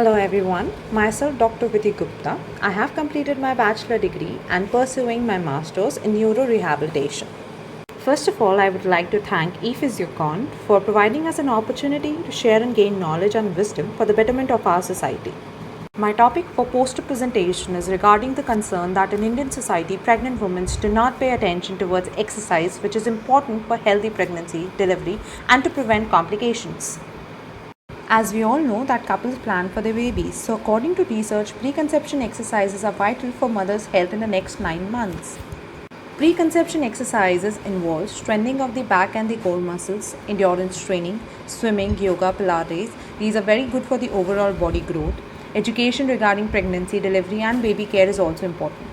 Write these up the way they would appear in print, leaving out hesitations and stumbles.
Hello everyone, myself Dr. Vidhi Gupta. I have completed my bachelor degree and pursuing my master's in neurorehabilitation. First of all, I would like to thank ePhysiocon for providing us an opportunity to share and gain knowledge and wisdom for the betterment of our society. My topic for poster presentation is regarding the concern that in Indian society, pregnant women do not pay attention towards exercise, which is important for healthy pregnancy, delivery, and to prevent complications. As we all know that couples plan for their babies, so according to research, preconception exercises are vital for mother's health in the next 9 months. Preconception exercises involve strengthening of the back and the core muscles, endurance training, swimming, yoga, pilates. These are very good for the overall body growth. Education regarding pregnancy, delivery and baby care is also important.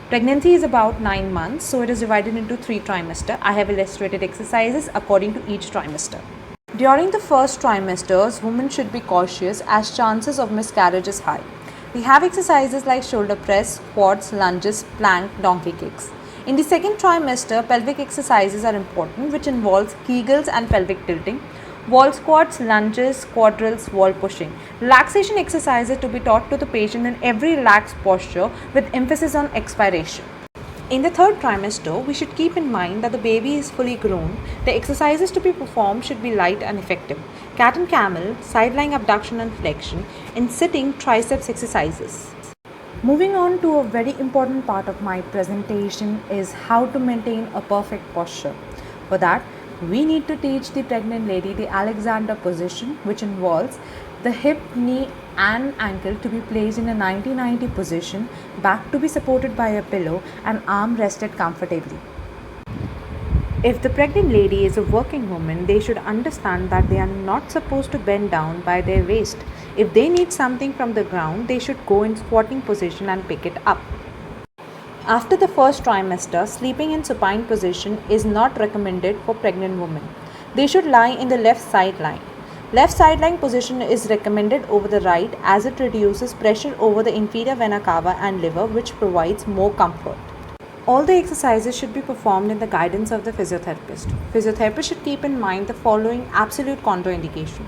Pregnancy is about 9 months, so it is divided into 3 trimesters. I have illustrated exercises according to each trimester. During the first trimesters, women should be cautious as chances of miscarriage is high. We have exercises like shoulder press, squats, lunges, plank, donkey kicks. In the second trimester, pelvic exercises are important, which involves Kegels and pelvic tilting, wall squats, lunges, quadrilles, wall pushing. Relaxation exercises to be taught to the patient in every relaxed posture with emphasis on expiration. In the third trimester, we should keep in mind that the baby is fully grown. The exercises to be performed should be light and effective. Cat and camel, side lying abduction and flexion, in sitting triceps exercises. Moving on to a very important part of my presentation is how to maintain a perfect posture. For that, we need to teach the pregnant lady the Alexander position, which involves the hip, knee and ankle to be placed in a 90-90 position, back to be supported by a pillow and arm rested comfortably. If the pregnant lady is a working woman, they should understand that they are not supposed to bend down by their waist. If they need something from the ground, they should go in squatting position and pick it up. After the first trimester, sleeping in supine position is not recommended for pregnant women. They should lie in the left side lying. Left side lying position is recommended over the right as it reduces pressure over the inferior vena cava and liver, which provides more comfort. All the exercises should be performed in the guidance of the physiotherapist. Physiotherapist should keep in mind the following absolute contraindication.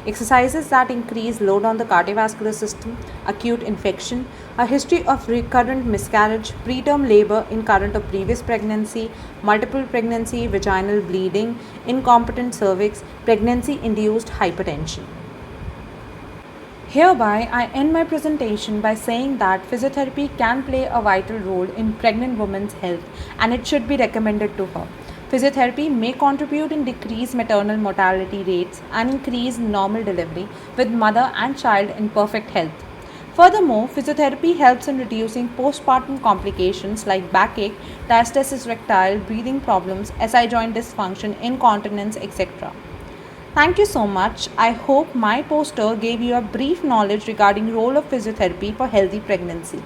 Exercises that increase load on the cardiovascular system, acute infection, a history of recurrent miscarriage, preterm labor in current or previous pregnancy, multiple pregnancy, vaginal bleeding, incompetent cervix, pregnancy-induced hypertension. Hereby, I end my presentation by saying that physiotherapy can play a vital role in pregnant women's health and it should be recommended to her. Physiotherapy may contribute in decreased maternal mortality rates and increase normal delivery with mother and child in perfect health. Furthermore, physiotherapy helps in reducing postpartum complications like backache, diastasis recti, breathing problems, SI joint dysfunction, incontinence, etc. Thank you so much. I hope my poster gave you a brief knowledge regarding role of physiotherapy for healthy pregnancy.